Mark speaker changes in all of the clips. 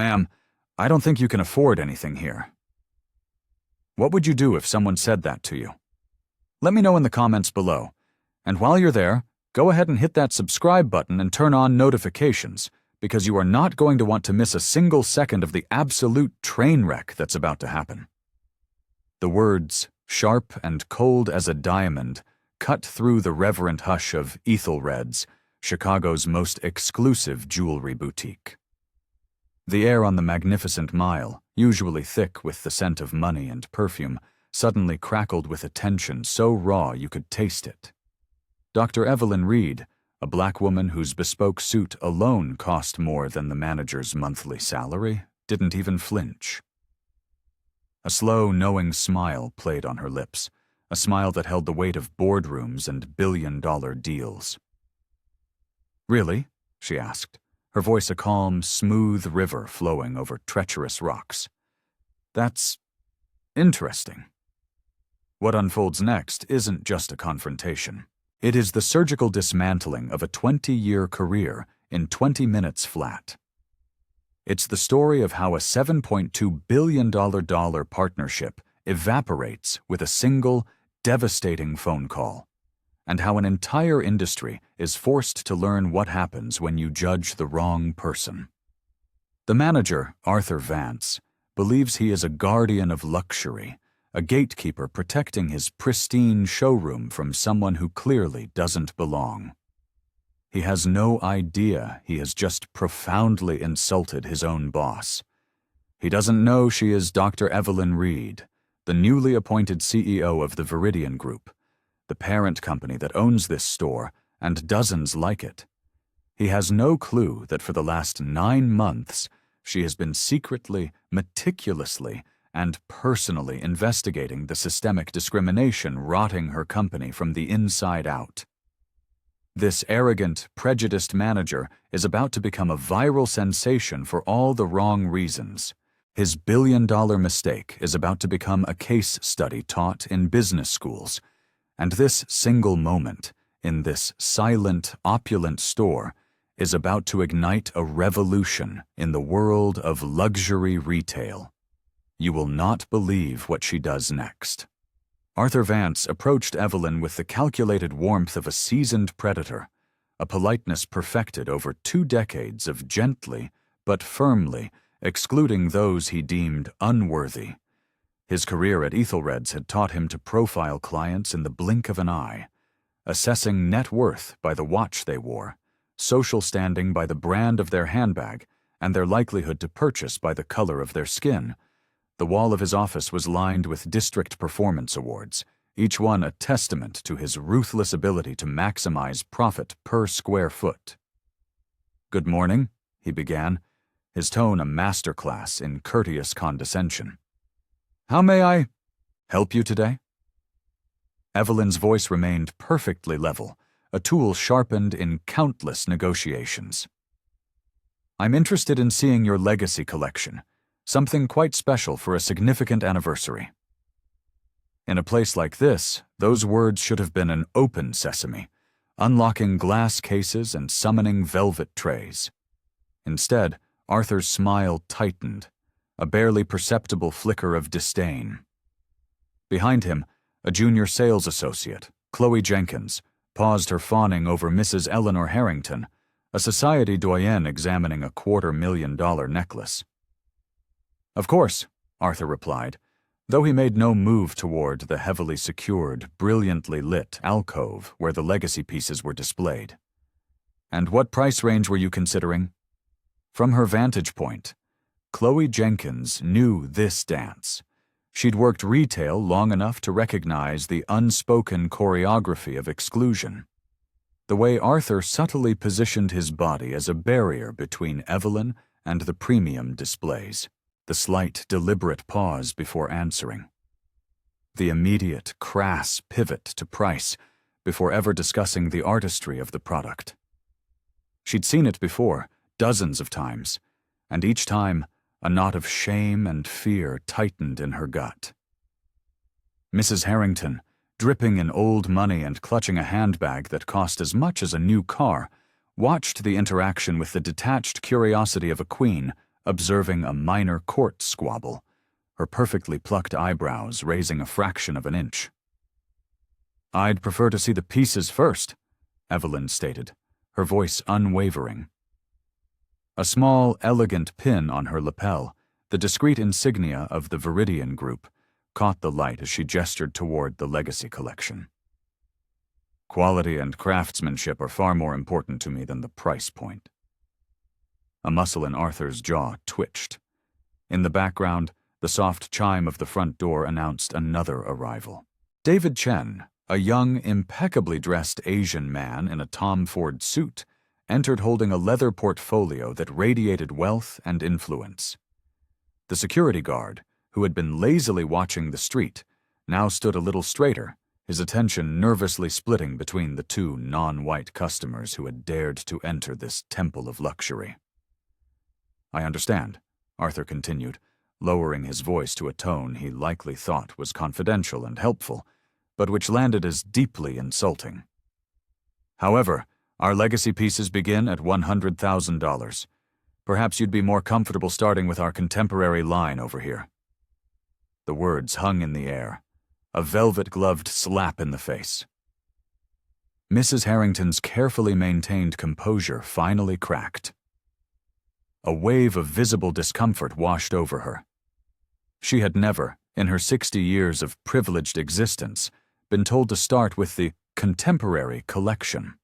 Speaker 1: "Ma'am, I don't think you can afford anything here." What would you do if someone said that to you? Let me know in the comments below. And while you're there, go ahead and hit that subscribe button and turn on notifications, because you are not going to want to miss a single second of the absolute train wreck that's about to happen. The words, sharp and cold as a diamond, cut through the reverent hush of Ethelred's, Chicago's most exclusive jewelry boutique. The air on the magnificent mile, usually thick with the scent of money and perfume, suddenly crackled with a tension so raw you could taste it. Dr. Evelyn Reed, a black woman whose bespoke suit alone cost more than the manager's monthly salary, didn't even flinch. A slow, knowing smile played on her lips, a smile that held the weight of boardrooms and billion-dollar deals. "Really?" she asked, her voice a calm, smooth river flowing over treacherous rocks. "That's interesting." What unfolds next isn't just a confrontation. It is the surgical dismantling of a 20-year career in 20 minutes flat. It's the story of how a $7.2 billion partnership evaporates with a single, devastating phone call, and how an entire industry is forced to learn what happens when you judge the wrong person. The manager, Arthur Vance, believes he is a guardian of luxury, a gatekeeper protecting his pristine showroom from someone who clearly doesn't belong. He has no idea he has just profoundly insulted his own boss. He doesn't know she is Dr. Evelyn Reed, the newly appointed CEO of the Viridian Group, the parent company that owns this store and dozens like it. He has no clue that for the last 9 months, she has been secretly, meticulously, and personally investigating the systemic discrimination rotting her company from the inside out. This arrogant, prejudiced manager is about to become a viral sensation for all the wrong reasons. His billion-dollar mistake is about to become a case study taught in business schools, and this single moment, in this silent, opulent store, is about to ignite a revolution in the world of luxury retail. You will not believe what she does next. Arthur Vance approached Evelyn with the calculated warmth of a seasoned predator, a politeness perfected over 2 decades of gently but firmly excluding those he deemed unworthy. His career at Ethelred's had taught him to profile clients in the blink of an eye, assessing net worth by the watch they wore, social standing by the brand of their handbag, and their likelihood to purchase by the color of their skin. The wall of his office was lined with district performance awards, each one a testament to his ruthless ability to maximize profit per square foot. "Good morning," he began, his tone a masterclass in courteous condescension. "How may I help you today?" Evelyn's voice remained perfectly level, a tool sharpened in countless negotiations. "I'm interested in seeing your legacy collection. Something quite special for a significant anniversary." In a place like this, those words should have been an open sesame, unlocking glass cases and summoning velvet trays. Instead, Arthur's smile tightened, a barely perceptible flicker of disdain. Behind him, a junior sales associate, Chloe Jenkins, paused her fawning over Mrs. Eleanor Harrington, a society doyenne examining a $250,000 necklace. "Of course," Arthur replied, though he made no move toward the heavily secured, brilliantly lit alcove where the legacy pieces were displayed. "And what price range were you considering?" From her vantage point, Chloe Jenkins knew this dance. She'd worked retail long enough to recognize the unspoken choreography of exclusion. The way Arthur subtly positioned his body as a barrier between Evelyn and the premium displays. The slight, deliberate pause before answering. The immediate, crass pivot to price before ever discussing the artistry of the product. She'd seen it before, dozens of times, and each time a knot of shame and fear tightened in her gut. Mrs. Harrington, dripping in old money and clutching a handbag that cost as much as a new car, watched the interaction with the detached curiosity of a queen, observing a minor court squabble, her perfectly plucked eyebrows raising a fraction of an inch. "I'd prefer to see the pieces first," Evelyn stated, her voice unwavering. A small, elegant pin on her lapel, the discreet insignia of the Viridian Group, caught the light as she gestured toward the legacy collection. "Quality and craftsmanship are far more important to me than the price point." A muscle in Arthur's jaw twitched. In the background, the soft chime of the front door announced another arrival. David Chen, a young, impeccably dressed Asian man in a Tom Ford suit, entered holding a leather portfolio that radiated wealth and influence. The security guard, who had been lazily watching the street, now stood a little straighter, his attention nervously splitting between the two non-white customers who had dared to enter this temple of luxury. "I understand," Arthur continued, lowering his voice to a tone he likely thought was confidential and helpful, but which landed as deeply insulting. "However, our legacy pieces begin at $100,000. Perhaps you'd be more comfortable starting with our contemporary line over here." The words hung in the air, a velvet-gloved slap in the face. Mrs. Harrington's carefully maintained composure finally cracked. A wave of visible discomfort washed over her. She had never, in her 60 years of privileged existence, been told to start with the contemporary collection.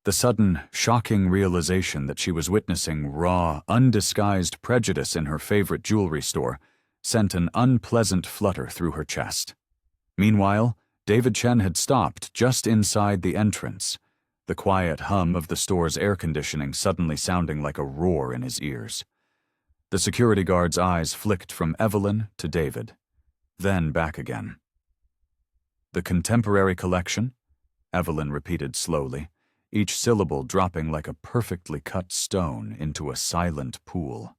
Speaker 1: The sudden, shocking realization that she was witnessing raw, undisguised prejudice in her favorite jewelry store sent an unpleasant flutter through her chest. Meanwhile, David Chen had stopped just inside the entrance, the quiet hum of the store's air conditioning suddenly sounding like a roar in his ears. The security guard's eyes flicked from Evelyn to David, then back again. "The contemporary collection?" Evelyn repeated slowly, each syllable dropping like a perfectly cut stone into a silent pool.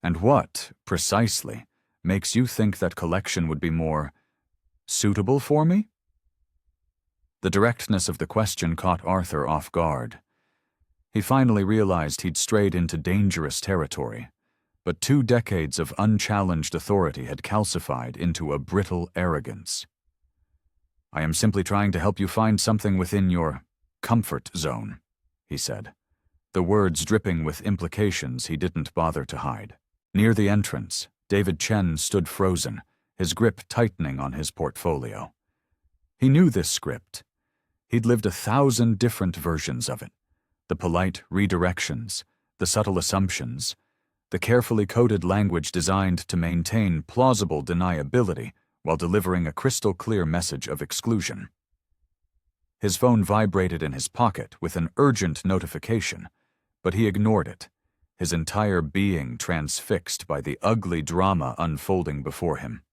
Speaker 1: "And what, precisely, makes you think that collection would be more suitable for me?" The directness of the question caught Arthur off guard. He finally realized he'd strayed into dangerous territory, but 2 decades of unchallenged authority had calcified into a brittle arrogance. "I am simply trying to help you find something within your comfort zone," he said, the words dripping with implications he didn't bother to hide. Near the entrance, David Chen stood frozen, his grip tightening on his portfolio. He knew this script. He'd lived 1,000 different versions of it. The polite redirections, the subtle assumptions, the carefully coded language designed to maintain plausible deniability while delivering a crystal-clear message of exclusion. His phone vibrated in his pocket with an urgent notification, but he ignored it, his entire being transfixed by the ugly drama unfolding before him.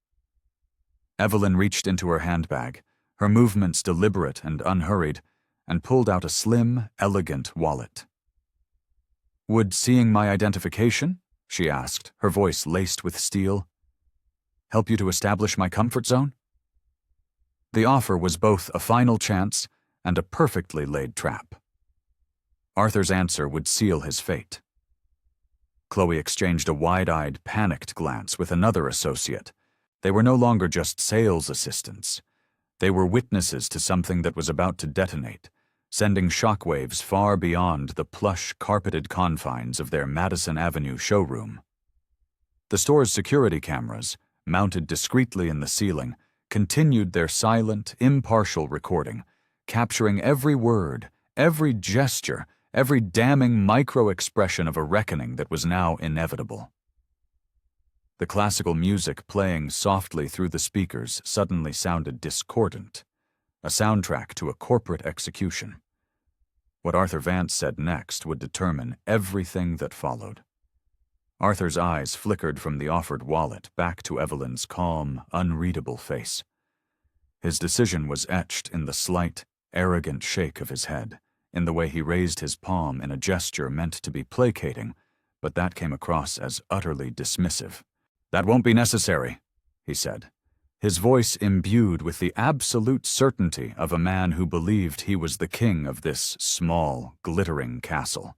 Speaker 1: Evelyn reached into her handbag, her movements deliberate and unhurried, and pulled out a slim, elegant wallet. "Would seeing my identification," she asked, her voice laced with steel, "help you to establish my comfort zone?" The offer was both a final chance and a perfectly laid trap. Arthur's answer would seal his fate. Chloe exchanged a wide-eyed, panicked glance with another associate. They were no longer just sales assistants. They were witnesses to something that was about to detonate, sending shockwaves far beyond the plush, carpeted confines of their Madison Avenue showroom. The store's security cameras, mounted discreetly in the ceiling, continued their silent, impartial recording, capturing every word, every gesture, every damning micro-expression of a reckoning that was now inevitable. The classical music playing softly through the speakers suddenly sounded discordant, a soundtrack to a corporate execution. What Arthur Vance said next would determine everything that followed. Arthur's eyes flickered from the offered wallet back to Evelyn's calm, unreadable face. His decision was etched in the slight, arrogant shake of his head, in the way he raised his palm in a gesture meant to be placating, but that came across as utterly dismissive. "That won't be necessary," he said, his voice imbued with the absolute certainty of a man who believed he was the king of this small, glittering castle.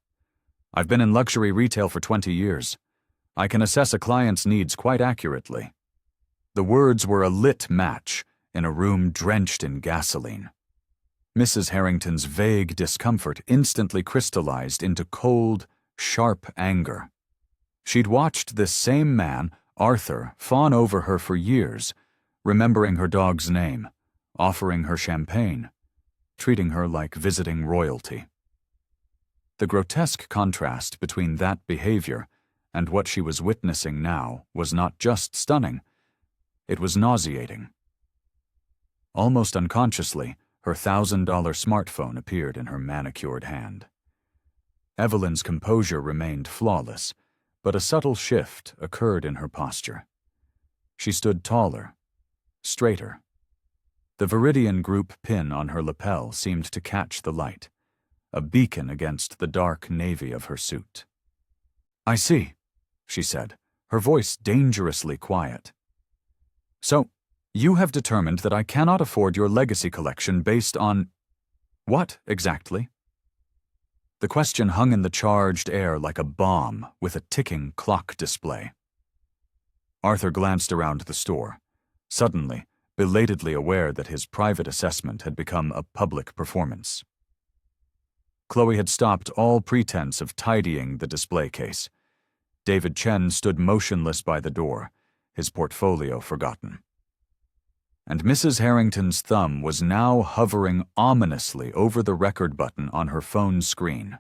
Speaker 1: I've been in luxury retail for 20 years. I can assess a client's needs quite accurately. The words were a lit match in a room drenched in gasoline. Mrs. Harrington's vague discomfort instantly crystallized into cold, sharp anger. She'd watched this same man, Arthur, fawn over her for years, remembering her dog's name, offering her champagne, treating her like visiting royalty. The grotesque contrast between that behavior and what she was witnessing now was not just stunning, it was nauseating. Almost unconsciously, her $1,000 smartphone appeared in her manicured hand. Evelyn's composure remained flawless, but a subtle shift occurred in her posture. She stood taller, straighter. The Viridian Group pin on her lapel seemed to catch the light, a beacon against the dark navy of her suit. "I see," she said, her voice dangerously quiet. "So, you have determined that I cannot afford your legacy collection based on what, exactly?" The question hung in the charged air like a bomb with a ticking clock display. Arthur glanced around the store, suddenly, belatedly aware that his private assessment had become a public performance. Chloe had stopped all pretense of tidying the display case. David Chen stood motionless by the door, his portfolio forgotten. And Mrs. Harrington's thumb was now hovering ominously over the record button on her phone's screen.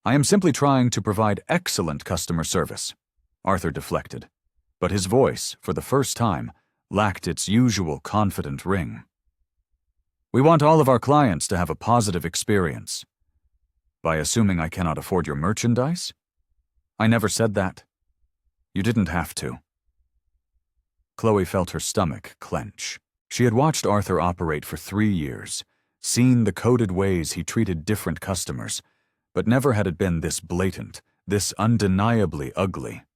Speaker 1: "I am simply trying to provide excellent customer service," Arthur deflected, but his voice, for the first time, lacked its usual confident ring. "We want all of our clients to have a positive experience. By assuming I cannot afford your merchandise? I never said that. You didn't have to." Chloe felt her stomach clench. She had watched Arthur operate for 3 years, seen the coded ways he treated different customers, but never had it been this blatant, this undeniably ugly.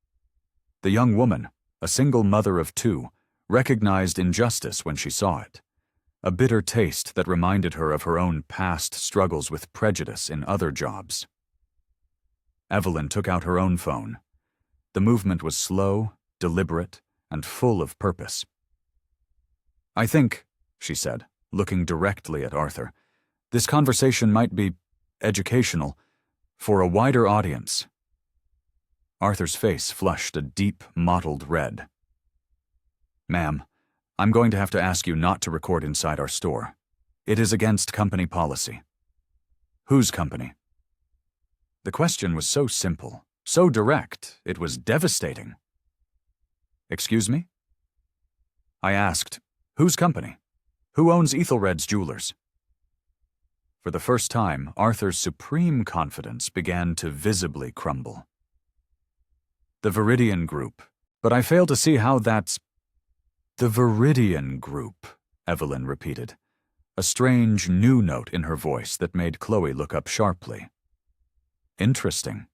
Speaker 1: The young woman, a single mother of 2, recognized injustice when she saw it, a bitter taste that reminded her of her own past struggles with prejudice in other jobs. Evelyn took out her own phone. The movement was slow, deliberate, and full of purpose. "I think," she said, looking directly at Arthur, "this conversation might be educational for a wider audience." Arthur's face flushed a deep, mottled red. "Ma'am, I'm going to have to ask you not to record inside our store. It is against company policy." "Whose company?" The question was so simple, so direct, it was devastating. "Excuse me?" I asked, "Whose company? Who owns Ethelred's Jewelers?" For the first time, Arthur's supreme confidence began to visibly crumble. "The Viridian Group, but I fail to see how that's—" "The Viridian Group," Evelyn repeated, a strange new note in her voice that made Chloe look up sharply. "Interesting."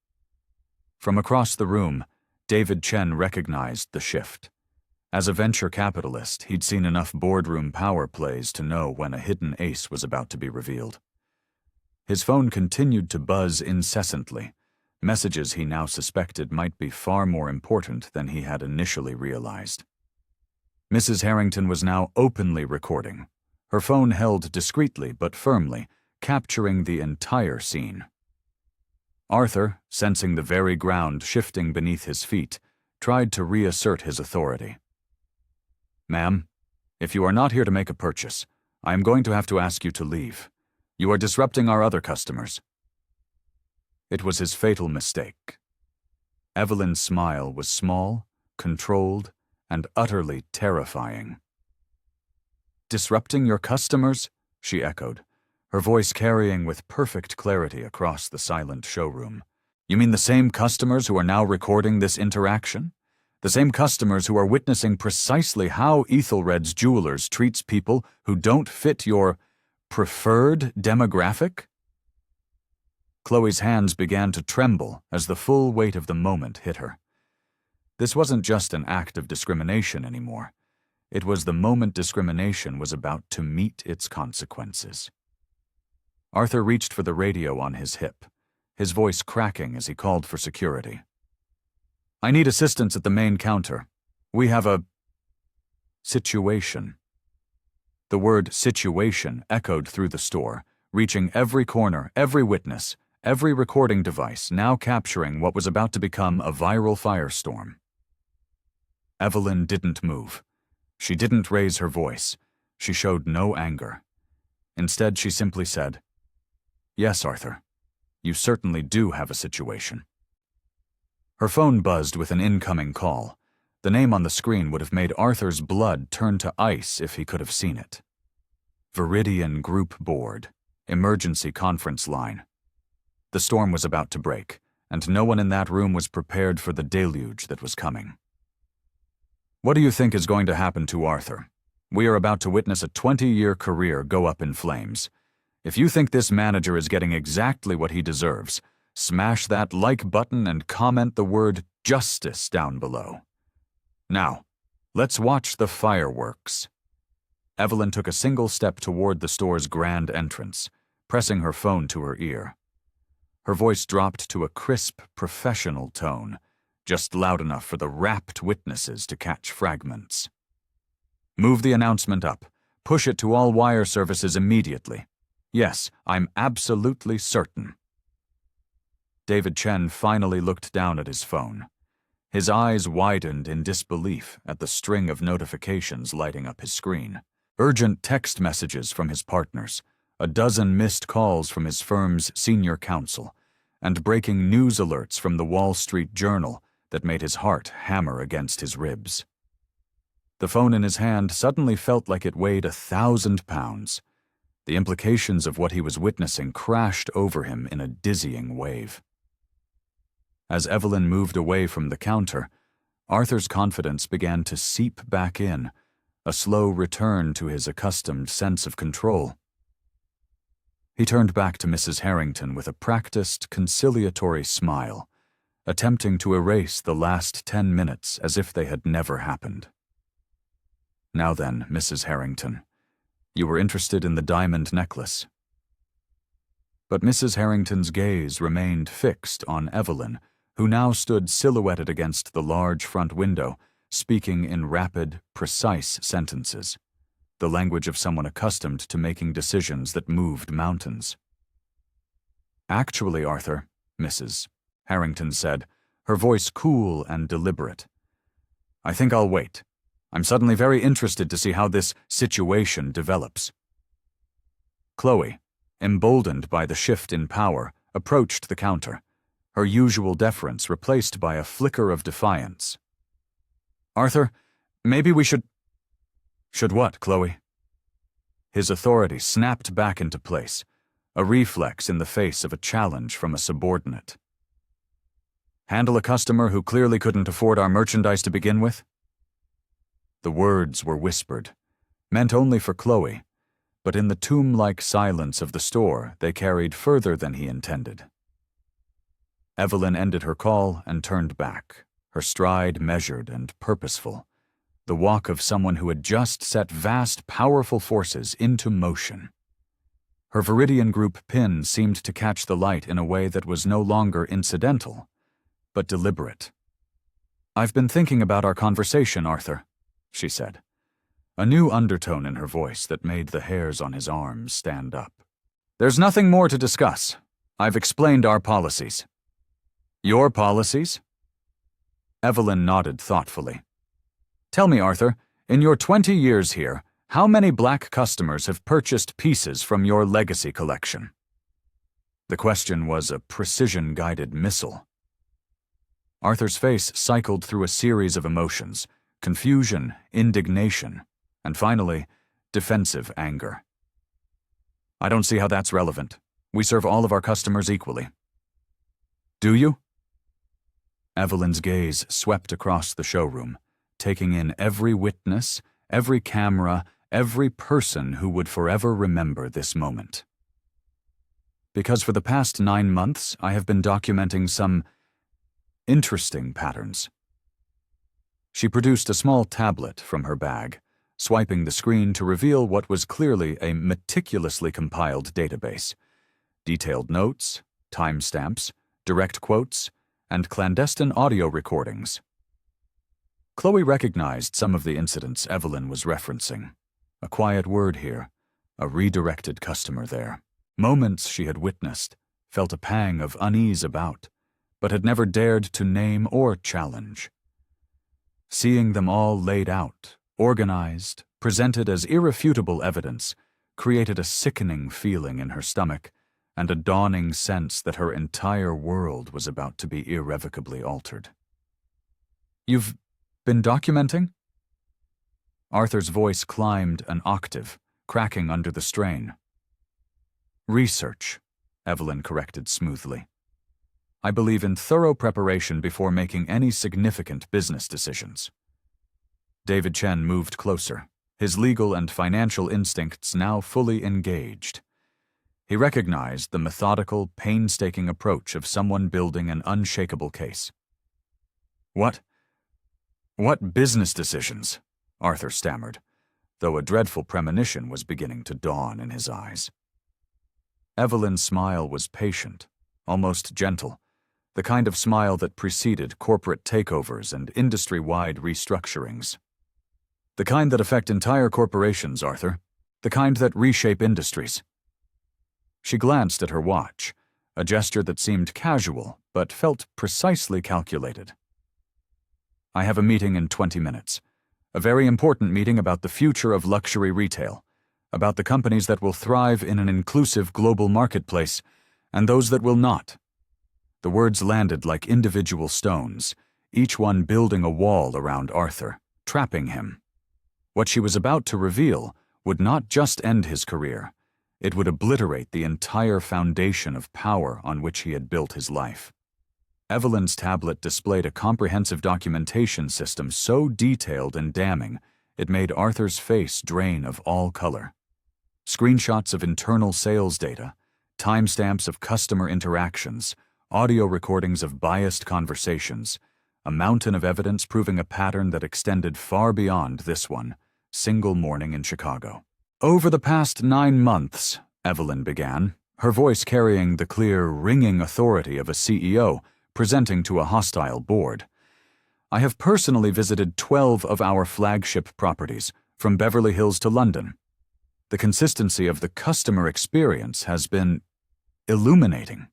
Speaker 1: From across the room, David Chen recognized the shift. As a venture capitalist, he'd seen enough boardroom power plays to know when a hidden ace was about to be revealed. His phone continued to buzz incessantly, messages he now suspected might be far more important than he had initially realized. Mrs. Harrington was now openly recording, her phone held discreetly but firmly, capturing the entire scene. Arthur, sensing the very ground shifting beneath his feet, tried to reassert his authority. "Ma'am, if you are not here to make a purchase, I am going to have to ask you to leave. You are disrupting our other customers." It was his fatal mistake. Evelyn's smile was small, controlled, and utterly terrifying. "Disrupting your customers?" she echoed, her voice carrying with perfect clarity across the silent showroom. "You mean the same customers who are now recording this interaction? The same customers who are witnessing precisely how Ethelred's Jewelers treats people who don't fit your preferred demographic?" Chloe's hands began to tremble as the full weight of the moment hit her. This wasn't just an act of discrimination anymore. It was the moment discrimination was about to meet its consequences. Arthur reached for the radio on his hip, his voice cracking as he called for security. "I need assistance at the main counter. We have a situation." The word situation echoed through the store, reaching every corner, every witness, every recording device, now capturing what was about to become a viral firestorm. Evelyn didn't move. She didn't raise her voice. She showed no anger. Instead, she simply said, "Yes, Arthur, you certainly do have a situation." Her phone buzzed with an incoming call. The name on the screen would have made Arthur's blood turn to ice if he could have seen it. Viridian Group Board, Emergency Conference Line. The storm was about to break, and no one in that room was prepared for the deluge that was coming. "What do you think is going to happen to Arthur? We are about to witness a 20-year career go up in flames. If you think this manager is getting exactly what he deserves, smash that like button and comment the word justice down below. Now, let's watch the fireworks." Evelyn took a single step toward the store's grand entrance, pressing her phone to her ear. Her voice dropped to a crisp, professional tone, just loud enough for the rapt witnesses to catch fragments. "Move the announcement up. Push it to all wire services immediately. Yes, I'm absolutely certain." David Chen finally looked down at his phone. His eyes widened in disbelief at the string of notifications lighting up his screen. Urgent text messages from his partners, a dozen missed calls from his firm's senior counsel, and breaking news alerts from the Wall Street Journal that made his heart hammer against his ribs. The phone in his hand suddenly felt like it weighed 1,000 pounds. The implications of what he was witnessing crashed over him in a dizzying wave. As Evelyn moved away from the counter, Arthur's confidence began to seep back in, a slow return to his accustomed sense of control. He turned back to Mrs. Harrington with a practiced, conciliatory smile, attempting to erase the last 10 minutes as if they had never happened. "Now then, Mrs. Harrington, you were interested in the diamond necklace." But Mrs. Harrington's gaze remained fixed on Evelyn, who now stood silhouetted against the large front window, speaking in rapid, precise sentences, the language of someone accustomed to making decisions that moved mountains. "Actually, Arthur," Mrs. Harrington said, her voice cool and deliberate, "I think I'll wait. I'm suddenly very interested to see how this situation develops." Chloe, emboldened by the shift in power, approached the counter, her usual deference replaced by a flicker of defiance. "Arthur, maybe we should—" "Should what, Chloe?" His authority snapped back into place, a reflex in the face of a challenge from a subordinate. "Handle a customer who clearly couldn't afford our merchandise to begin with?" The words were whispered, meant only for Chloe, but in the tomb-like silence of the store they carried further than he intended. Evelyn ended her call and turned back, her stride measured and purposeful, the walk of someone who had just set vast, powerful forces into motion. Her Viridian Group pin seemed to catch the light in a way that was no longer incidental, but deliberate. "I've been thinking about our conversation, Arthur," she said, a new undertone in her voice that made the hairs on his arms stand up. "There's nothing more to discuss. I've explained our policies." "Your policies?" Evelyn nodded thoughtfully. "Tell me, Arthur, in your 20 years here, how many black customers have purchased pieces from your legacy collection?" The question was a precision-guided missile. Arthur's face cycled through a series of emotions: confusion, indignation, and finally, defensive anger. "I don't see how that's relevant. We serve all of our customers equally." "Do you?" Evelyn's gaze swept across the showroom, taking in every witness, every camera, every person who would forever remember this moment. "Because for the past 9 months, I have been documenting some interesting patterns." She produced a small tablet from her bag, swiping the screen to reveal what was clearly a meticulously compiled database: detailed notes, timestamps, direct quotes, and clandestine audio recordings. Chloe recognized some of the incidents Evelyn was referencing. A quiet word here, a redirected customer there. Moments she had witnessed, felt a pang of unease about, but had never dared to name or challenge. Seeing them all laid out, organized, presented as irrefutable evidence, created a sickening feeling in her stomach and a dawning sense that her entire world was about to be irrevocably altered. "You've been documenting?" Arthur's voice climbed an octave, cracking under the strain. "Research," Evelyn corrected smoothly. "I believe in thorough preparation before making any significant business decisions." David Chen moved closer, his legal and financial instincts now fully engaged. He recognized the methodical, painstaking approach of someone building an unshakable case. What business decisions?" Arthur stammered, though a dreadful premonition was beginning to dawn in his eyes. Evelyn's smile was patient, almost gentle, the kind of smile that preceded corporate takeovers and industry-wide restructurings. "The kind that affect entire corporations, Arthur. The kind that reshape industries." She glanced at her watch, a gesture that seemed casual but felt precisely calculated. "I have a meeting in 20 minutes. A very important meeting about the future of luxury retail, about the companies that will thrive in an inclusive global marketplace and those that will not." The words landed like individual stones, each one building a wall around Arthur, trapping him. What she was about to reveal would not just end his career, it would obliterate the entire foundation of power on which he had built his life. Evelyn's tablet displayed a comprehensive documentation system so detailed and damning it made Arthur's face drain of all color. Screenshots of internal sales data, timestamps of customer interactions, audio recordings of biased conversations, a mountain of evidence proving a pattern that extended far beyond this one single morning in Chicago. "Over the past 9 months, Evelyn began, her voice carrying the clear, ringing authority of a CEO presenting to a hostile board, "I have personally visited 12 of our flagship properties, from Beverly Hills to London. The consistency of the customer experience has been illuminating."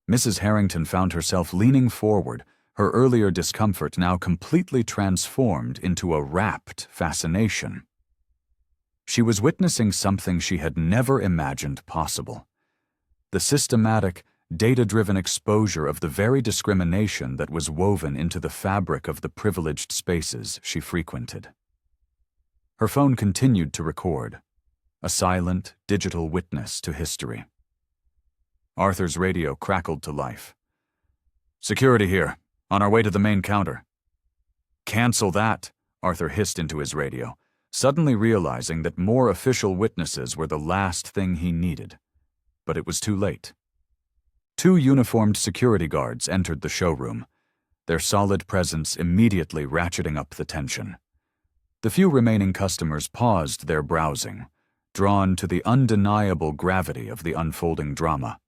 Speaker 1: Mrs. Harrington found herself leaning forward, her earlier discomfort now completely transformed into a rapt fascination. She was witnessing something she had never imagined possible. The systematic, data-driven exposure of the very discrimination that was woven into the fabric of the privileged spaces she frequented. Her phone continued to record, a silent, digital witness to history. Arthur's radio crackled to life. "Security here, on our way to the main counter." "Cancel that," Arthur hissed into his radio, suddenly realizing that more official witnesses were the last thing he needed. But it was too late. 2 uniformed security guards entered the showroom, their solid presence immediately ratcheting up the tension. The few remaining customers paused their browsing, drawn to the undeniable gravity of the unfolding drama.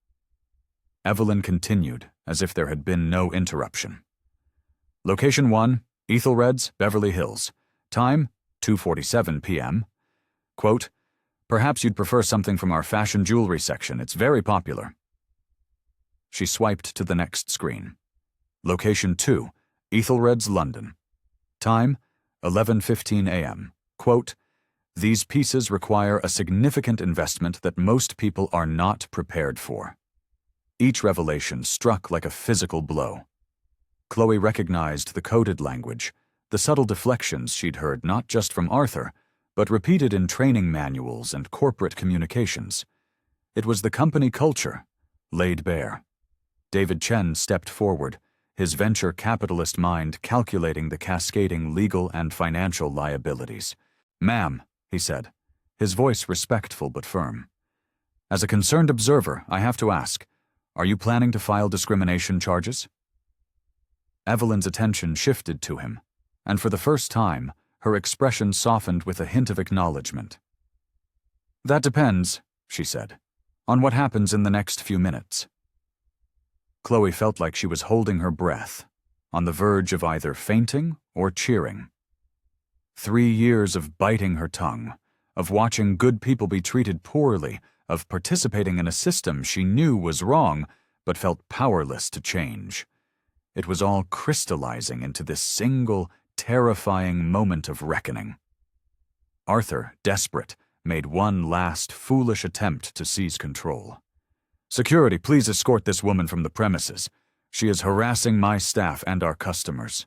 Speaker 1: Evelyn continued, as if there had been no interruption. "Location 1, Ethelred's, Beverly Hills. Time, 2:47 p.m. Quote, perhaps you'd prefer something from our fashion jewelry section. It's very popular." She swiped to the next screen. Location 2, Ethelred's, London. Time, 11:15 a.m. Quote, "These pieces require a significant investment that most people are not prepared for." Each revelation struck like a physical blow. Chloe recognized the coded language, the subtle deflections she'd heard not just from Arthur, but repeated in training manuals and corporate communications. It was the company culture, laid bare. David Chen stepped forward, his venture capitalist mind calculating the cascading legal and financial liabilities. "Ma'am," he said, his voice respectful but firm. "As a concerned observer, I have to ask, are you planning to file discrimination charges?" Evelyn's attention shifted to him, and for the first time, her expression softened with a hint of acknowledgement. "That depends," she said, "on what happens in the next few minutes." Chloe felt like she was holding her breath, on the verge of either fainting or cheering. 3 years of biting her tongue, of watching good people be treated poorly, of participating in a system she knew was wrong but felt powerless to change. It was all crystallizing into this single, terrifying moment of reckoning. Arthur, desperate, made one last foolish attempt to seize control. "Security, please escort this woman from the premises. She is harassing my staff and our customers."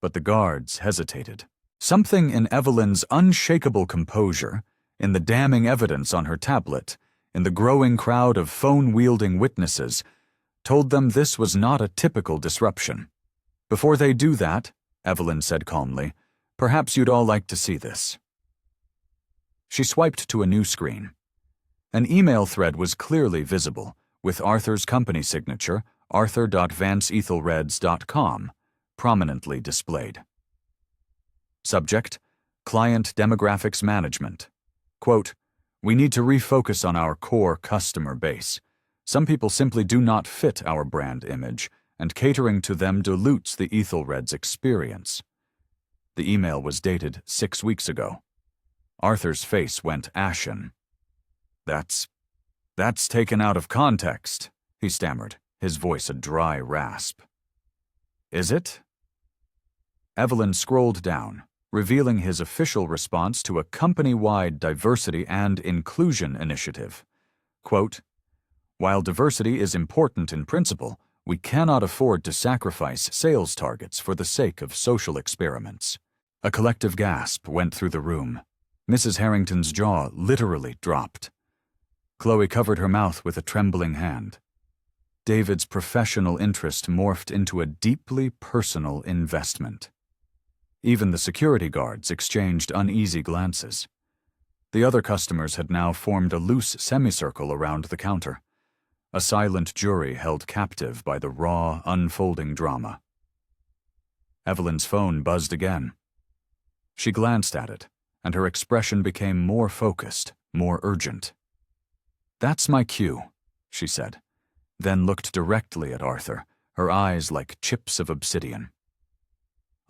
Speaker 1: But the guards hesitated. Something in Evelyn's unshakable composure, in the damning evidence on her tablet, in the growing crowd of phone-wielding witnesses, told them this was not a typical disruption. "Before they do that," Evelyn said calmly, "perhaps you'd all like to see this." She swiped to a new screen. An email thread was clearly visible, with Arthur's company signature, arthur.vanceethelreds.com, prominently displayed. Subject: Client Demographics Management. Quote, "We need to refocus on our core customer base. Some people simply do not fit our brand image, and catering to them dilutes the Ethelreds experience." The email was dated 6 weeks ago. Arthur's face went ashen. That's taken out of context," he stammered, his voice a dry rasp. "Is it?" Evelyn scrolled down, revealing his official response to a company-wide diversity and inclusion initiative. Quote, "While diversity is important in principle, we cannot afford to sacrifice sales targets for the sake of social experiments." A collective gasp went through the room. Mrs. Harrington's jaw literally dropped. Chloe covered her mouth with a trembling hand. David's professional interest morphed into a deeply personal investment. Even the security guards exchanged uneasy glances. The other customers had now formed a loose semicircle around the counter, a silent jury held captive by the raw, unfolding drama. Evelyn's phone buzzed again. She glanced at it, and her expression became more focused, more urgent. "That's my cue," she said, then looked directly at Arthur, her eyes like chips of obsidian.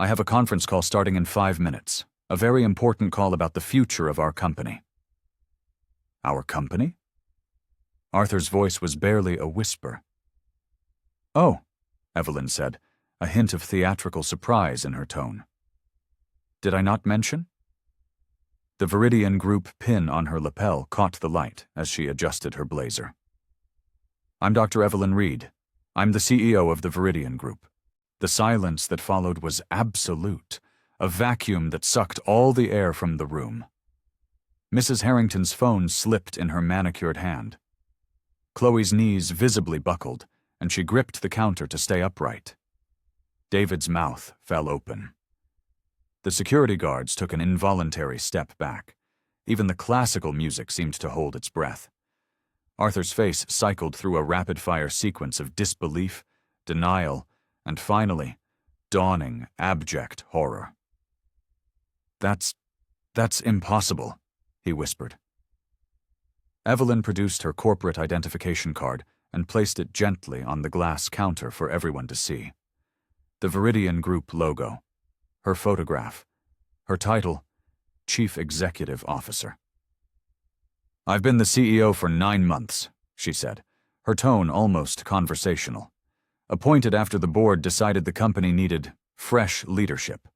Speaker 1: "I have a conference call starting in 5 minutes, a very important call about the future of our company." "Our company?" Arthur's voice was barely a whisper. "Oh," Evelyn said, a hint of theatrical surprise in her tone. "Did I not mention?" The Viridian Group pin on her lapel caught the light as she adjusted her blazer. "I'm Dr. Evelyn Reed. I'm the CEO of the Viridian Group." The silence that followed was absolute, a vacuum that sucked all the air from the room. Mrs. Harrington's phone slipped in her manicured hand. Chloe's knees visibly buckled, and she gripped the counter to stay upright. David's mouth fell open. The security guards took an involuntary step back. Even the classical music seemed to hold its breath. Arthur's face cycled through a rapid-fire sequence of disbelief, denial, and finally, dawning, abject horror. That's impossible," he whispered. Evelyn produced her corporate identification card and placed it gently on the glass counter for everyone to see. The Viridian Group logo, her photograph, her title, Chief Executive Officer. "I've been the CEO for 9 months, she said, her tone almost conversational. "Appointed after the board decided the company needed fresh leadership,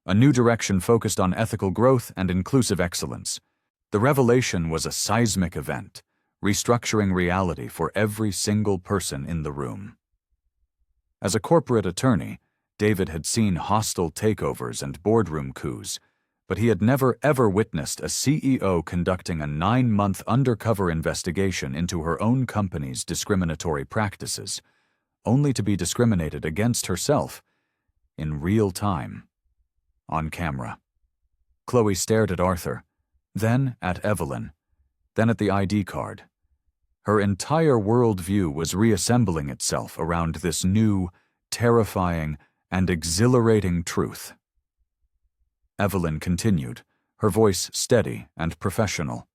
Speaker 1: a new direction focused on ethical growth and inclusive excellence. The revelation was a seismic event, restructuring reality for every single person in the room." As a corporate attorney, David had seen hostile takeovers and boardroom coups, but he had never ever witnessed a CEO conducting a 9-month undercover investigation into her own company's discriminatory practices, only to be discriminated against herself, in real time, on camera. Chloe stared at Arthur, then at Evelyn, then at the ID card. Her entire worldview was reassembling itself around this new, terrifying, and exhilarating truth. Evelyn continued, her voice steady and professional.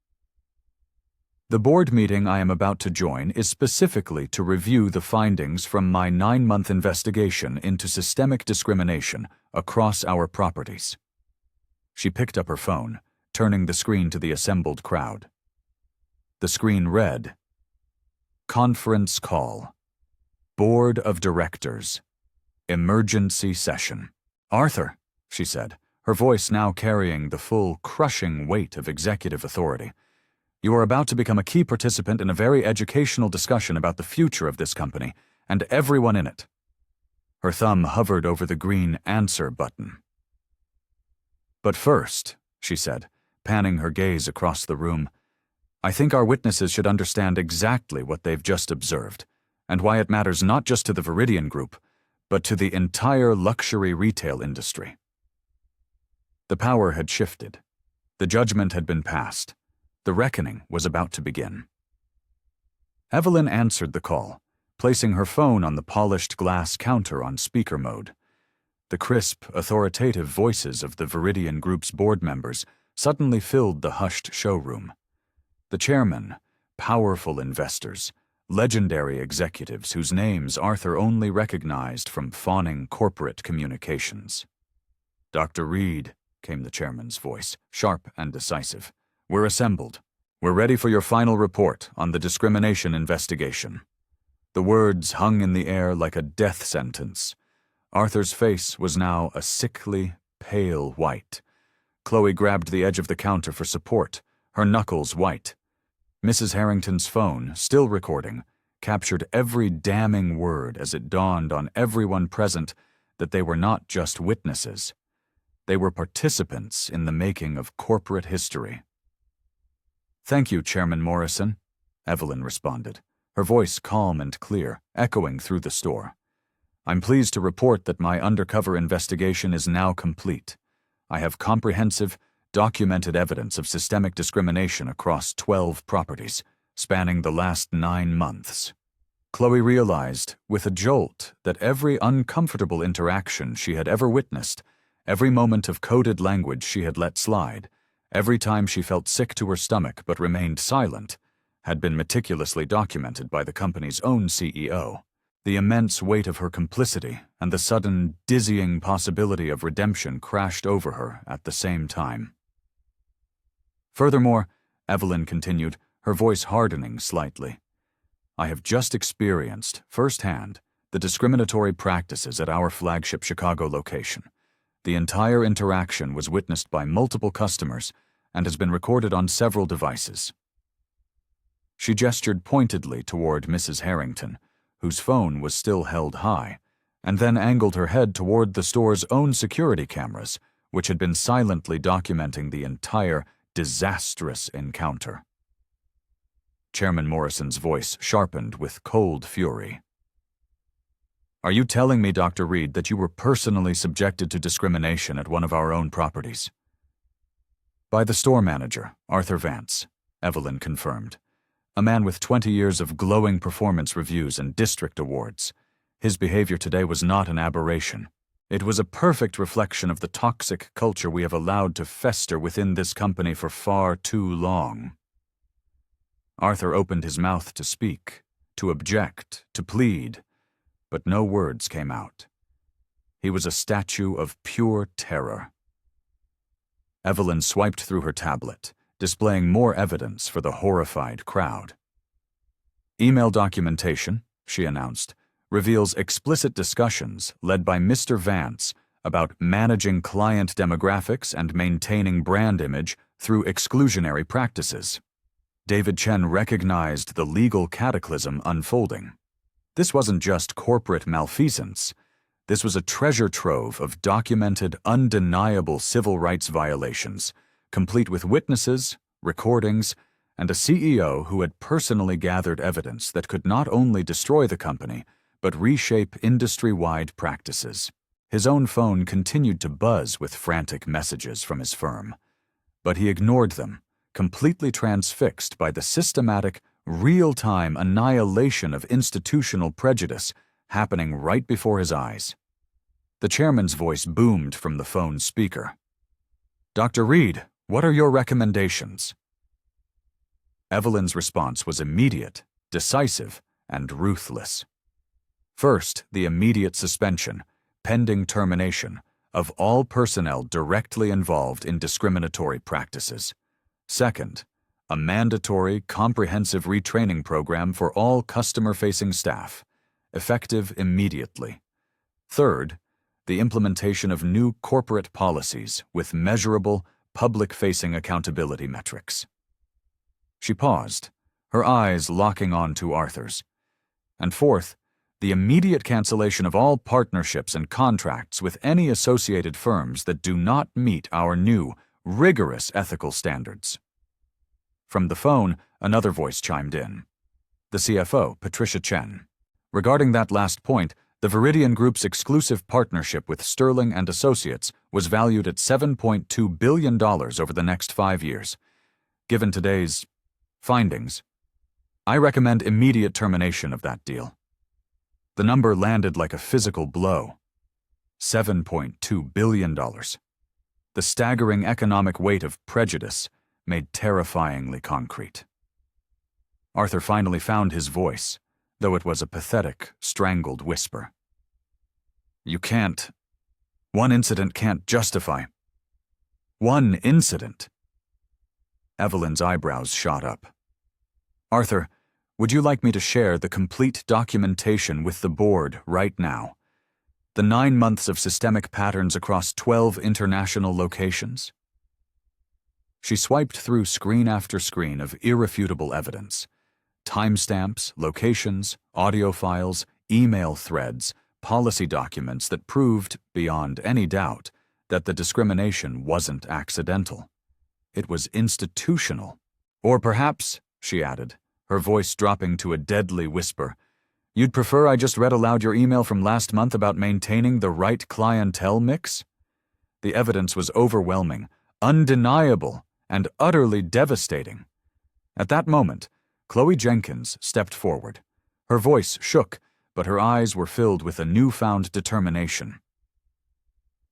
Speaker 1: The board meeting I am about to join is specifically to review the findings from my 9-month investigation into systemic discrimination across our properties. She picked up her phone, turning the screen to the assembled crowd. The screen read, "Conference call. Board of Directors. Emergency session." "Arthur," she said, her voice now carrying the full, crushing weight of executive authority, "you are about to become a key participant in a very educational discussion about the future of this company and everyone in it." Her thumb hovered over the green answer button. "But first," she said, panning her gaze across the room, "I think our witnesses should understand exactly what they've just observed, and why it matters not just to the Viridian Group, but to the entire luxury retail industry." The power had shifted. The judgment had been passed. The reckoning was about to begin. Evelyn answered the call, placing her phone on the polished glass counter on speaker mode. The crisp, authoritative voices of the Viridian Group's board members suddenly filled the hushed showroom. The chairman, powerful investors, legendary executives whose names Arthur only recognized from fawning corporate communications. "Dr. Reed," came the chairman's voice, sharp and decisive, "we're assembled. We're ready for your final report on the discrimination investigation." The words hung in the air like a death sentence. Arthur's face was now a sickly, pale white. Chloe grabbed the edge of the counter for support, her knuckles white. Mrs. Harrington's phone, still recording, captured every damning word as it dawned on everyone present that they were not just witnesses. They were participants in the making of corporate history. "Thank you, Chairman Morrison," Evelyn responded, her voice calm and clear, echoing through the store. "I'm pleased to report that my undercover investigation is now complete. I have comprehensive, documented evidence of systemic discrimination across 12 properties, spanning the last 9 months. Chloe realized, with a jolt, that every uncomfortable interaction she had ever witnessed, every moment of coded language she had let slide, every time she felt sick to her stomach but remained silent, had been meticulously documented by the company's own CEO. The immense weight of her complicity and the sudden, dizzying possibility of redemption crashed over her at the same time. Furthermore, Evelyn continued, her voice hardening slightly, "I have just experienced, firsthand, the discriminatory practices at our flagship Chicago location. The entire interaction was witnessed by multiple customers and has been recorded on several devices." She gestured pointedly toward Mrs. Harrington, whose phone was still held high, and then angled her head toward the store's own security cameras, which had been silently documenting the entire disastrous encounter. Chairman Morrison's voice sharpened with cold fury. "Are you telling me, Dr. Reed, that you were personally subjected to discrimination at one of our own properties?" "By the store manager, Arthur Vance," Evelyn confirmed. "A man with 20 years of glowing performance reviews and district awards. His behavior today was not an aberration. It was a perfect reflection of the toxic culture we have allowed to fester within this company for far too long." Arthur opened his mouth to speak, to object, to plead, but no words came out. He was a statue of pure terror. Evelyn swiped through her tablet, displaying more evidence for the horrified crowd. "Email documentation," she announced, "reveals explicit discussions led by Mr. Vance about managing client demographics and maintaining brand image through exclusionary practices." David Chen recognized the legal cataclysm unfolding. This wasn't just corporate malfeasance. This was a treasure trove of documented, undeniable civil rights violations, complete with witnesses, recordings, and a CEO who had personally gathered evidence that could not only destroy the company, but reshape industry-wide practices. His own phone continued to buzz with frantic messages from his firm, but he ignored them, completely transfixed by the systematic, real-time annihilation of institutional prejudice happening right before his eyes. The chairman's voice boomed from the phone speaker. "Dr. Reed, what are your recommendations?" Evelyn's response was immediate, decisive, and ruthless. First, the immediate suspension, pending termination, of all personnel directly involved in discriminatory practices. Second, a mandatory, comprehensive retraining program for all customer-facing staff, effective immediately. Third, the implementation of new corporate policies with measurable, public-facing accountability metrics. She paused, her eyes locking on to Arthur's. And fourth, the immediate cancellation of all partnerships and contracts with any associated firms that do not meet our new, rigorous ethical standards. From the phone, another voice chimed in. The CFO, Patricia Chen. Regarding that last point, the Viridian Group's exclusive partnership with Sterling and Associates was valued at $7.2 billion over the next 5 years. Given today's findings, I recommend immediate termination of that deal. The number landed like a physical blow. $7.2 billion. The staggering economic weight of prejudice made terrifyingly concrete. Arthur finally found his voice, though it was a pathetic, strangled whisper. You can't. One incident can't justify. One incident. Evelyn's eyebrows shot up. Arthur, would you like me to share the complete documentation with the board right now? The 9 months of systemic patterns across 12 international locations? She swiped through screen after screen of irrefutable evidence. Timestamps, locations, audio files, email threads, policy documents that proved, beyond any doubt, that the discrimination wasn't accidental. It was institutional. Or perhaps, she added, her voice dropping to a deadly whisper, you'd prefer I just read aloud your email from last month about maintaining the right clientele mix? The evidence was overwhelming, undeniable, and utterly devastating. At that moment, Chloe Jenkins stepped forward. Her voice shook, but her eyes were filled with a newfound determination.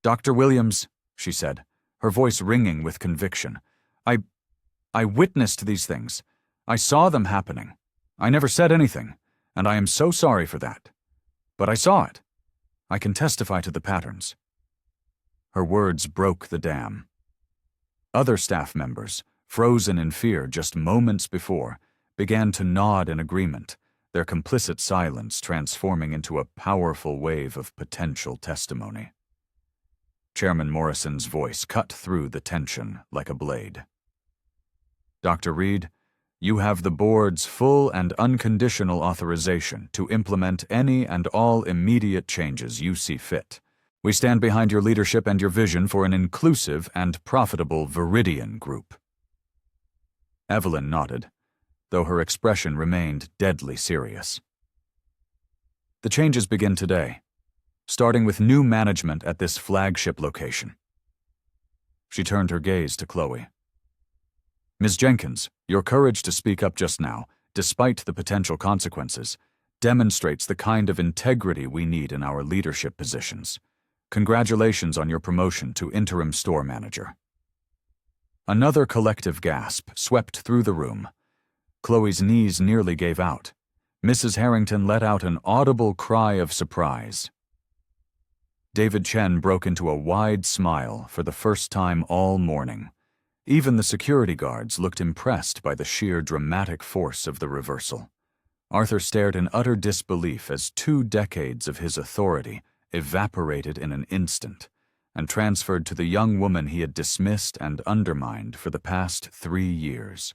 Speaker 1: Dr. Williams, she said, her voice ringing with conviction, I witnessed these things. I saw them happening. I never said anything, and I am so sorry for that. But I saw it. I can testify to the patterns. Her words broke the dam. Other staff members, frozen in fear just moments before, began to nod in agreement, their complicit silence transforming into a powerful wave of potential testimony. Chairman Morrison's voice cut through the tension like a blade. Dr. Reed, you have the board's full and unconditional authorization to implement any and all immediate changes you see fit. We stand behind your leadership and your vision for an inclusive and profitable Viridian Group. Evelyn nodded, though her expression remained deadly serious. The changes begin today, starting with new management at this flagship location. She turned her gaze to Chloe. Ms. Jenkins, your courage to speak up just now, despite the potential consequences, demonstrates the kind of integrity we need in our leadership positions. Congratulations on your promotion to interim store manager. Another collective gasp swept through the room. Chloe's knees nearly gave out. Mrs. Harrington let out an audible cry of surprise. David Chen broke into a wide smile for the first time all morning. Even the security guards looked impressed by the sheer dramatic force of the reversal. Arthur stared in utter disbelief as 2 decades of his authority evaporated in an instant and transferred to the young woman he had dismissed and undermined for the past 3 years.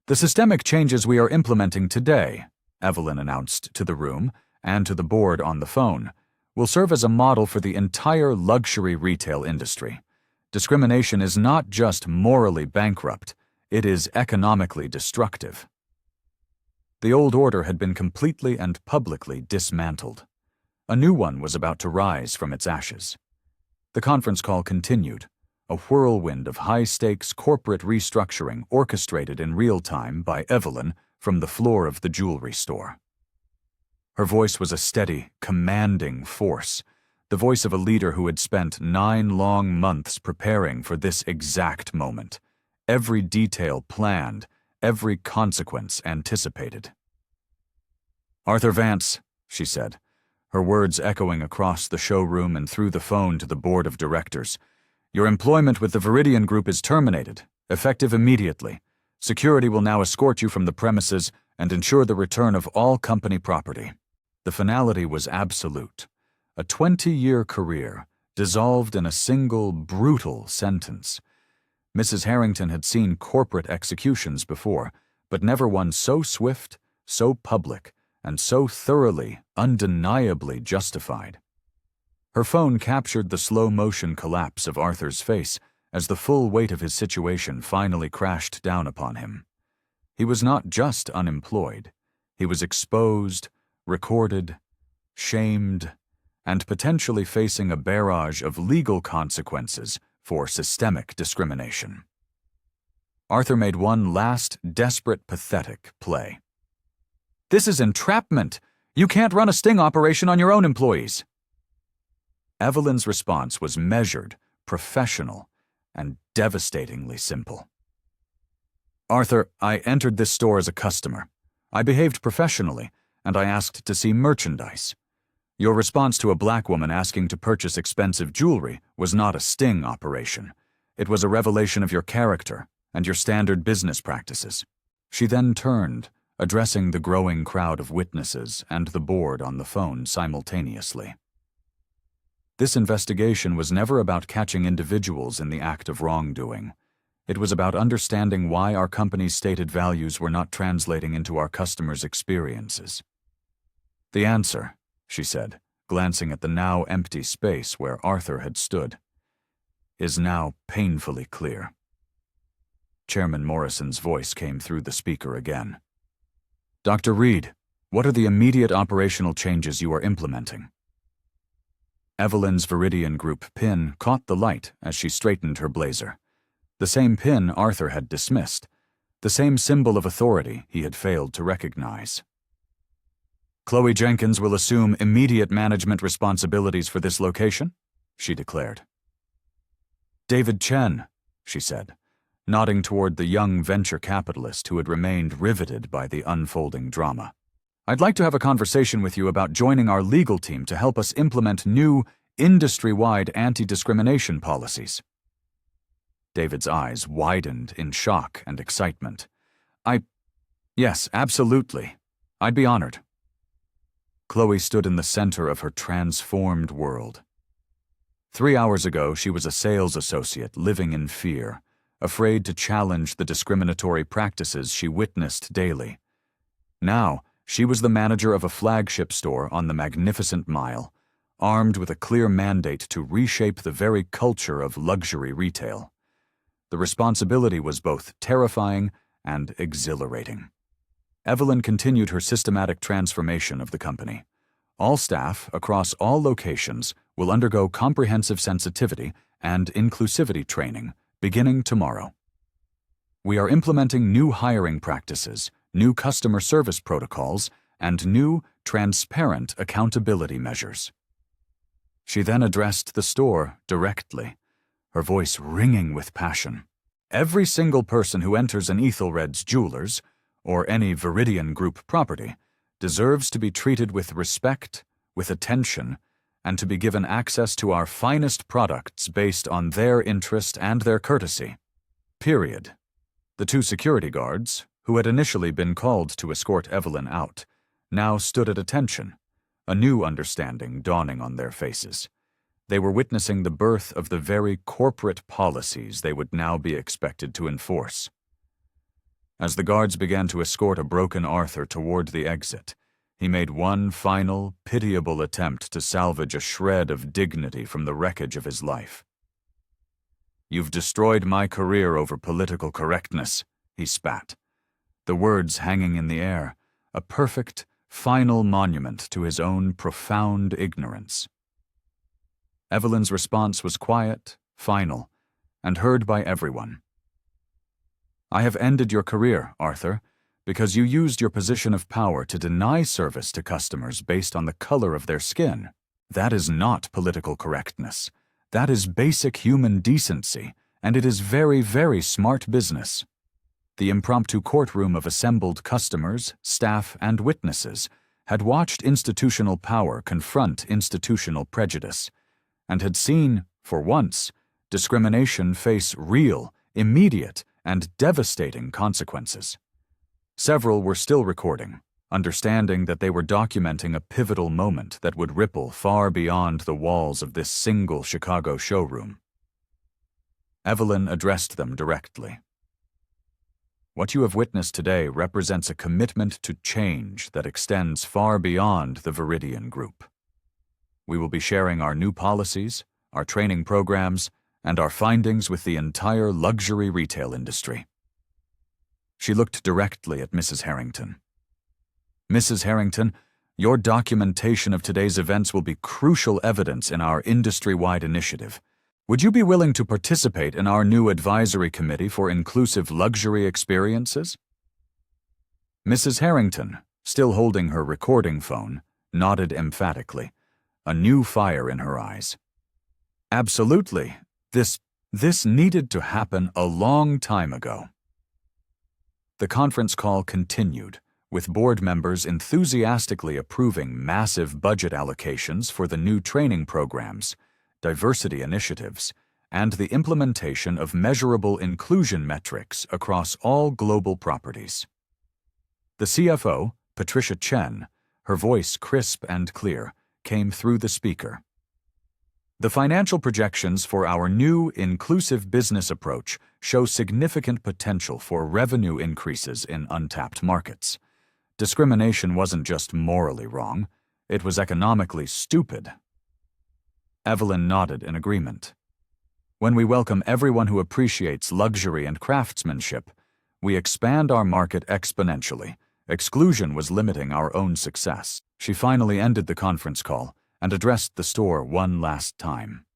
Speaker 1: The systemic changes we are implementing today, Evelyn announced to the room and to the board on the phone, will serve as a model for the entire luxury retail industry. Discrimination is not just morally bankrupt, it is economically destructive. The old order had been completely and publicly dismantled. A new one was about to rise from its ashes. The conference call continued, a whirlwind of high-stakes corporate restructuring orchestrated in real time by Evelyn from the floor of the jewelry store. Her voice was a steady, commanding force, the voice of a leader who had spent 9 long months preparing for this exact moment, every detail planned, every consequence anticipated. "Arthur Vance," she said, her words echoing across the showroom and through the phone to the board of directors. "Your employment with the Viridian Group is terminated, effective immediately. Security will now escort you from the premises and ensure the return of all company property." The finality was absolute. A 20-year career dissolved in a single brutal sentence. Mrs. Harrington had seen corporate executions before, but never one so swift, so public, and so thoroughly, undeniably justified. Her phone captured the slow-motion collapse of Arthur's face as the full weight of his situation finally crashed down upon him. He was not just unemployed. He was exposed, recorded, shamed, and potentially facing a barrage of legal consequences for systemic discrimination. Arthur made one last, desperate, pathetic play. "This is entrapment! You can't run a sting operation on your own employees!" Evelyn's response was measured, professional, and devastatingly simple. "Arthur, I entered this store as a customer. I behaved professionally, and I asked to see merchandise. Your response to a black woman asking to purchase expensive jewelry was not a sting operation. It was a revelation of your character and your standard business practices." She then turned, addressing the growing crowd of witnesses and the board on the phone simultaneously. This investigation was never about catching individuals in the act of wrongdoing. It was about understanding why our company's stated values were not translating into our customers' experiences. "The answer," she said, glancing at the now empty space where Arthur had stood, "is now painfully clear." Chairman Morrison's voice came through the speaker again. "Dr. Reed, what are the immediate operational changes you are implementing?" Evelyn's Viridian Group pin caught the light as she straightened her blazer. The same pin Arthur had dismissed, the same symbol of authority he had failed to recognize. "Chloe Jenkins will assume immediate management responsibilities for this location," she declared. "David Chen," she said, nodding toward the young venture capitalist who had remained riveted by the unfolding drama. "I'd like to have a conversation with you about joining our legal team to help us implement new, industry-wide anti-discrimination policies." David's eyes widened in shock and excitement. Yes, absolutely. I'd be honored." Chloe stood in the center of her transformed world. 3 hours ago, she was a sales associate living in fear, afraid to challenge the discriminatory practices she witnessed daily. Now, she was the manager of a flagship store on the Magnificent Mile, armed with a clear mandate to reshape the very culture of luxury retail. The responsibility was both terrifying and exhilarating. Evelyn continued her systematic transformation of the company. All staff across all locations will undergo comprehensive sensitivity and inclusivity training beginning tomorrow. We are implementing new hiring practices, new customer service protocols, and new, transparent accountability measures. She then addressed the store directly, her voice ringing with passion. "Every single person who enters an Ethelred's Jewelers, or any Viridian Group property, deserves to be treated with respect, with attention, and to be given access to our finest products based on their interest and their courtesy. Period." The 2 security guards, who had initially been called to escort Evelyn out, now stood at attention, a new understanding dawning on their faces. They were witnessing the birth of the very corporate policies they would now be expected to enforce. As the guards began to escort a broken Arthur toward the exit, he made one final, pitiable attempt to salvage a shred of dignity from the wreckage of his life. "You've destroyed my career over political correctness," he spat, the words hanging in the air, a perfect, final monument to his own profound ignorance. Evelyn's response was quiet, final, and heard by everyone. "I have ended your career, Arthur, because you used your position of power to deny service to customers based on the color of their skin. That is not political correctness. That is basic human decency, and it is very, very smart business." The impromptu courtroom of assembled customers, staff, and witnesses had watched institutional power confront institutional prejudice, and had seen, for once, discrimination face real, immediate, and devastating consequences. Several were still recording, understanding that they were documenting a pivotal moment that would ripple far beyond the walls of this single Chicago showroom. Evelyn addressed them directly. What you have witnessed today represents a commitment to change that extends far beyond the Viridian Group. We will be sharing our new policies, our training programs, and our findings with the entire luxury retail industry. She looked directly at Mrs. Harrington. Mrs. Harrington, your documentation of today's events will be crucial evidence in our industry-wide initiative. Would you be willing to participate in our new advisory committee for inclusive luxury experiences? Mrs. Harrington, still holding her recording phone, nodded emphatically, a new fire in her eyes. Absolutely. This needed to happen a long time ago. The conference call continued, with board members enthusiastically approving massive budget allocations for the new training programs, diversity initiatives, and the implementation of measurable inclusion metrics across all global properties. The CFO, Patricia Chen, her voice crisp and clear, came through the speaker. The financial projections for our new inclusive business approach show significant potential for revenue increases in untapped markets. Discrimination wasn't just morally wrong, it was economically stupid. Evelyn nodded in agreement. When we welcome everyone who appreciates luxury and craftsmanship, we expand our market exponentially. Exclusion was limiting our own success. She finally ended the conference call and addressed the store one last time.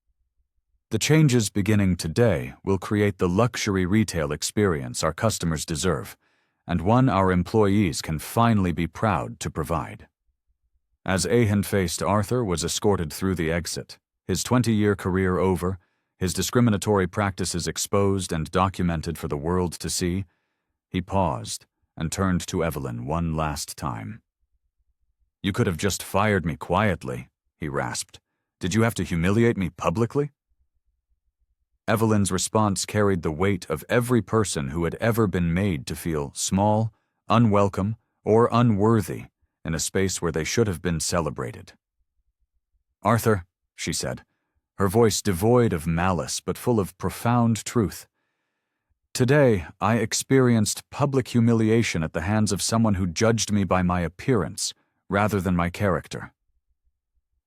Speaker 1: The changes beginning today will create the luxury retail experience our customers deserve, and one our employees can finally be proud to provide. As Ahan-faced Arthur was escorted through the exit, his 20-year career over, his discriminatory practices exposed and documented for the world to see, he paused and turned to Evelyn one last time. "You could have just fired me quietly," he rasped. "Did you have to humiliate me publicly?" Evelyn's response carried the weight of every person who had ever been made to feel small, unwelcome, or unworthy in a space where they should have been celebrated. "Arthur," she said, her voice devoid of malice but full of profound truth, "today I experienced public humiliation at the hands of someone who judged me by my appearance rather than my character.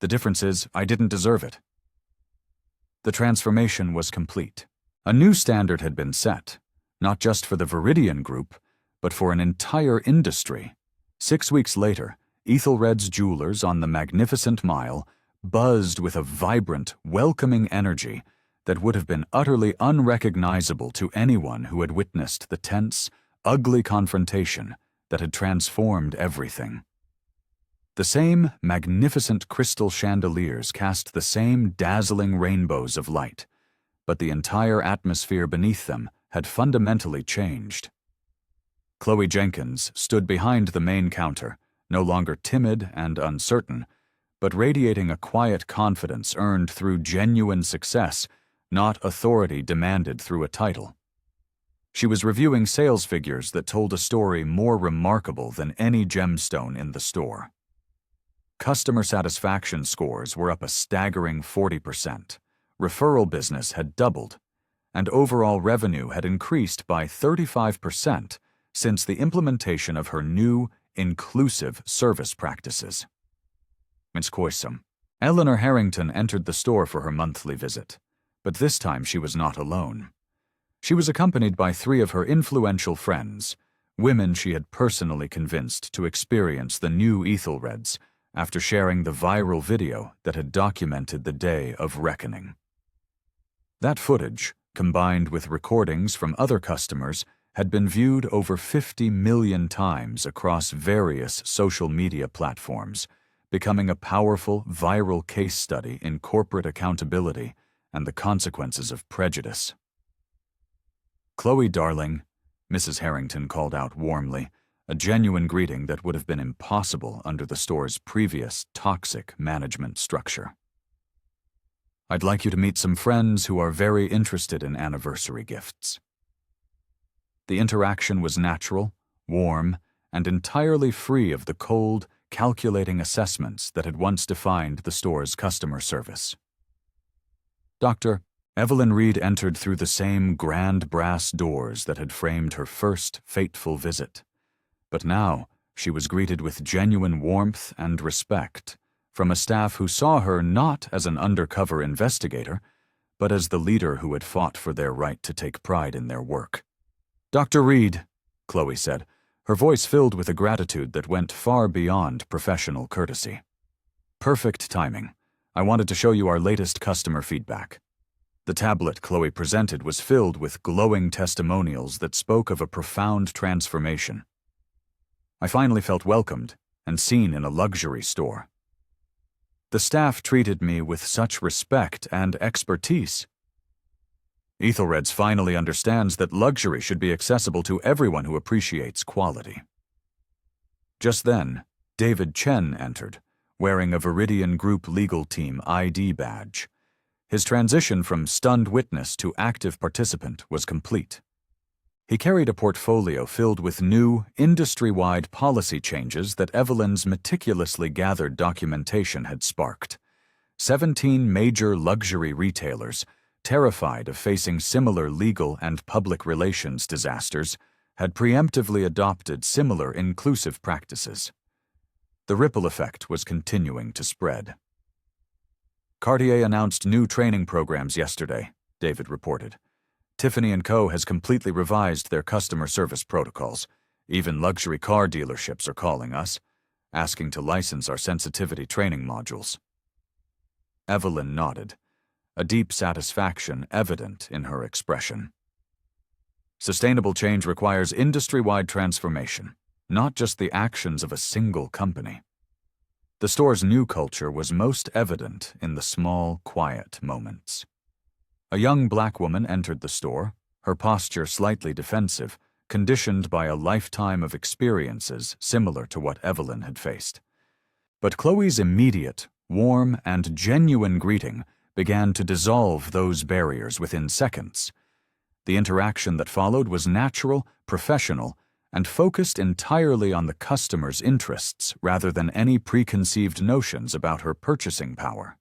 Speaker 1: The difference is, I didn't deserve it." The transformation was complete. A new standard had been set, not just for the Viridian Group, but for an entire industry. 6 weeks later, Ethelred's Jewelers on the Magnificent Mile buzzed with a vibrant, welcoming energy that would have been utterly unrecognizable to anyone who had witnessed the tense, ugly confrontation that had transformed everything. The same magnificent crystal chandeliers cast the same dazzling rainbows of light, but the entire atmosphere beneath them had fundamentally changed. Chloe Jenkins stood behind the main counter, no longer timid and uncertain, but radiating a quiet confidence earned through genuine success, not authority demanded through a title. She was reviewing sales figures that told a story more remarkable than any gemstone in the store. Customer satisfaction scores were up a staggering 40%, referral business had doubled, and overall revenue had increased by 35% since the implementation of her new, inclusive service practices. Ms. Coysum. Eleanor Harrington entered the store for her monthly visit, but this time she was not alone. She was accompanied by 3 of her influential friends, women she had personally convinced to experience the new Ethelreds after sharing the viral video that had documented the day of reckoning. That footage, combined with recordings from other customers, had been viewed over 50 million times across various social media platforms, becoming a powerful, viral case study in corporate accountability and the consequences of prejudice. "Chloe, darling, Mrs. Harrington called out warmly, a genuine greeting that would have been impossible under the store's previous toxic management structure. "I'd like you to meet some friends who are very interested in anniversary gifts." The interaction was natural, warm, and entirely free of the cold, calculating assessments that had once defined the store's customer service. Dr. Evelyn Reed entered through the same grand brass doors that had framed her first fateful visit. But now she was greeted with genuine warmth and respect from a staff who saw her not as an undercover investigator, but as the leader who had fought for their right to take pride in their work. "Dr. Reed," Chloe said, her voice filled with a gratitude that went far beyond professional courtesy. "Perfect timing. I wanted to show you our latest customer feedback." The tablet Chloe presented was filled with glowing testimonials that spoke of a profound transformation. "I finally felt welcomed and seen in a luxury store. The staff treated me with such respect and expertise. Ethelred's finally understands that luxury should be accessible to everyone who appreciates quality." Just then, David Chen entered, wearing a Viridian Group legal team ID badge. His transition from stunned witness to active participant was complete. He carried a portfolio filled with new, industry-wide policy changes that Evelyn's meticulously gathered documentation had sparked. 17 major luxury retailers, terrified of facing similar legal and public relations disasters, had preemptively adopted similar inclusive practices. The ripple effect was continuing to spread. "Cartier announced new training programs yesterday," David reported. "Tiffany & Co. has completely revised their customer service protocols. Even luxury car dealerships are calling us, asking to license our sensitivity training modules." Evelyn nodded, a deep satisfaction evident in her expression. Sustainable change requires industry-wide transformation, not just the actions of a single company. The store's new culture was most evident in the small, quiet moments. A young black woman entered the store, her posture slightly defensive, conditioned by a lifetime of experiences similar to what Evelyn had faced. But Chloe's immediate, warm, and genuine greeting began to dissolve those barriers within seconds. The interaction that followed was natural, professional, and focused entirely on the customer's interests rather than any preconceived notions about her purchasing power.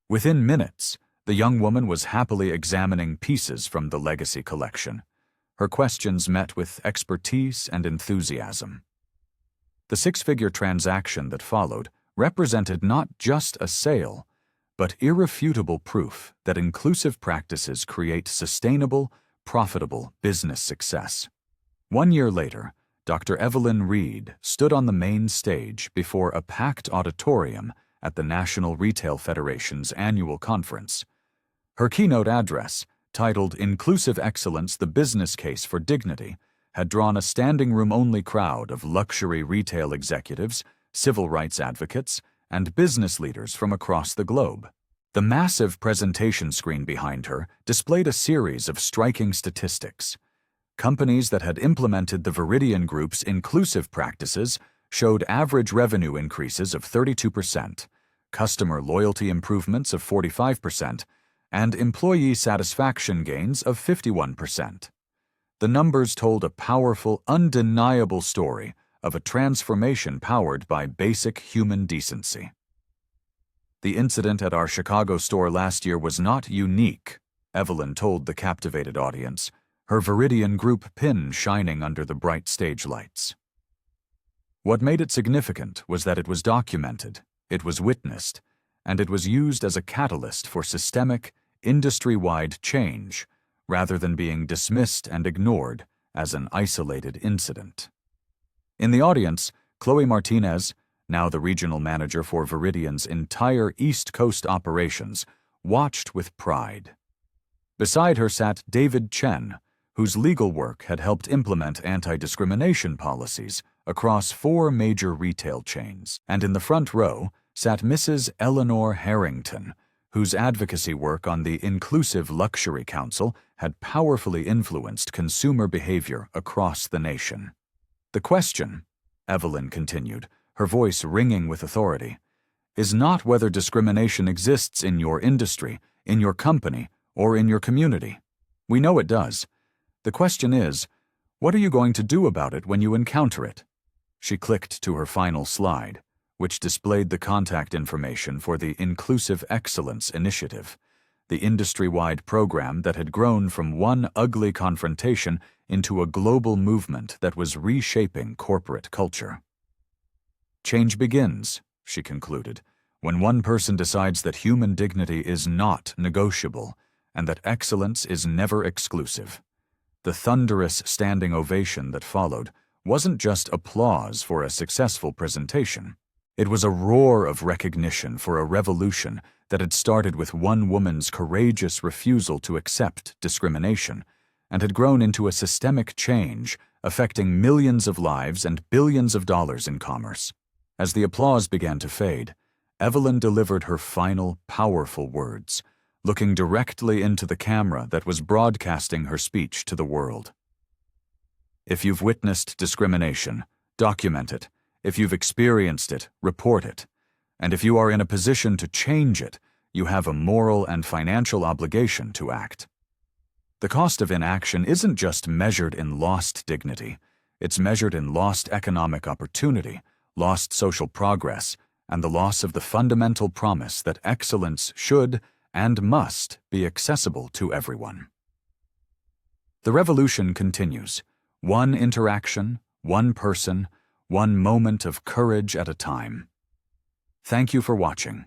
Speaker 1: Within minutes, the young woman was happily examining pieces from the legacy collection, her questions met with expertise and enthusiasm. The six-figure transaction that followed represented not just a sale, but irrefutable proof that inclusive practices create sustainable, profitable business success. 1 year later, Dr. Evelyn Reed stood on the main stage before a packed auditorium at the National Retail Federation's annual conference. Her keynote address, titled "Inclusive Excellence: The Business Case for Dignity," had drawn a standing-room-only crowd of luxury retail executives, civil rights advocates, and business leaders from across the globe. The massive presentation screen behind her displayed a series of striking statistics. Companies that had implemented the Viridian Group's inclusive practices showed average revenue increases of 32%, customer loyalty improvements of 45%, and employee satisfaction gains of 51%. The numbers told a powerful, undeniable story of a transformation powered by basic human decency. "The incident at our Chicago store last year was not unique," Evelyn told the captivated audience, her Viridian Group pin shining under the bright stage lights. What made it significant was that it was documented, it was witnessed, and it was used as a catalyst for systemic, industry-wide change, rather than being dismissed and ignored as an isolated incident. In the audience, Chloe Martinez, now the regional manager for Viridian's entire East Coast operations, watched with pride. Beside her sat David Chen, whose legal work had helped implement anti-discrimination policies across 4 major retail chains, and in the front row sat Mrs. Eleanor Harrington, whose advocacy work on the Inclusive Luxury Council had powerfully influenced consumer behavior across the nation. The question, Evelyn continued, her voice ringing with authority, is not whether discrimination exists in your industry, in your company, or in your community. We know it does. The question is, what are you going to do about it when you encounter it? She clicked to her final slide, which displayed the contact information for the Inclusive Excellence Initiative, the industry-wide program that had grown from one ugly confrontation into a global movement that was reshaping corporate culture. Change begins, she concluded, when one person decides that human dignity is not negotiable and that excellence is never exclusive. The thunderous standing ovation that followed wasn't just applause for a successful presentation. It was a roar of recognition for a revolution that had started with one woman's courageous refusal to accept discrimination and had grown into a systemic change affecting millions of lives and billions of dollars in commerce. As the applause began to fade, Evelyn delivered her final, powerful words, looking directly into the camera that was broadcasting her speech to the world. If you've witnessed discrimination, document it. If you've experienced it, report it. And if you are in a position to change it, you have a moral and financial obligation to act. The cost of inaction isn't just measured in lost dignity. It's measured in lost economic opportunity, lost social progress, and the loss of the fundamental promise that excellence should and must be accessible to everyone. The revolution continues, one interaction, one person, one moment of courage at a time. Thank you for watching.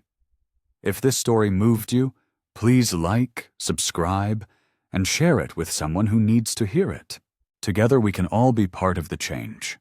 Speaker 1: If this story moved you, please like, subscribe, and share it with someone who needs to hear it. Together we can all be part of the change.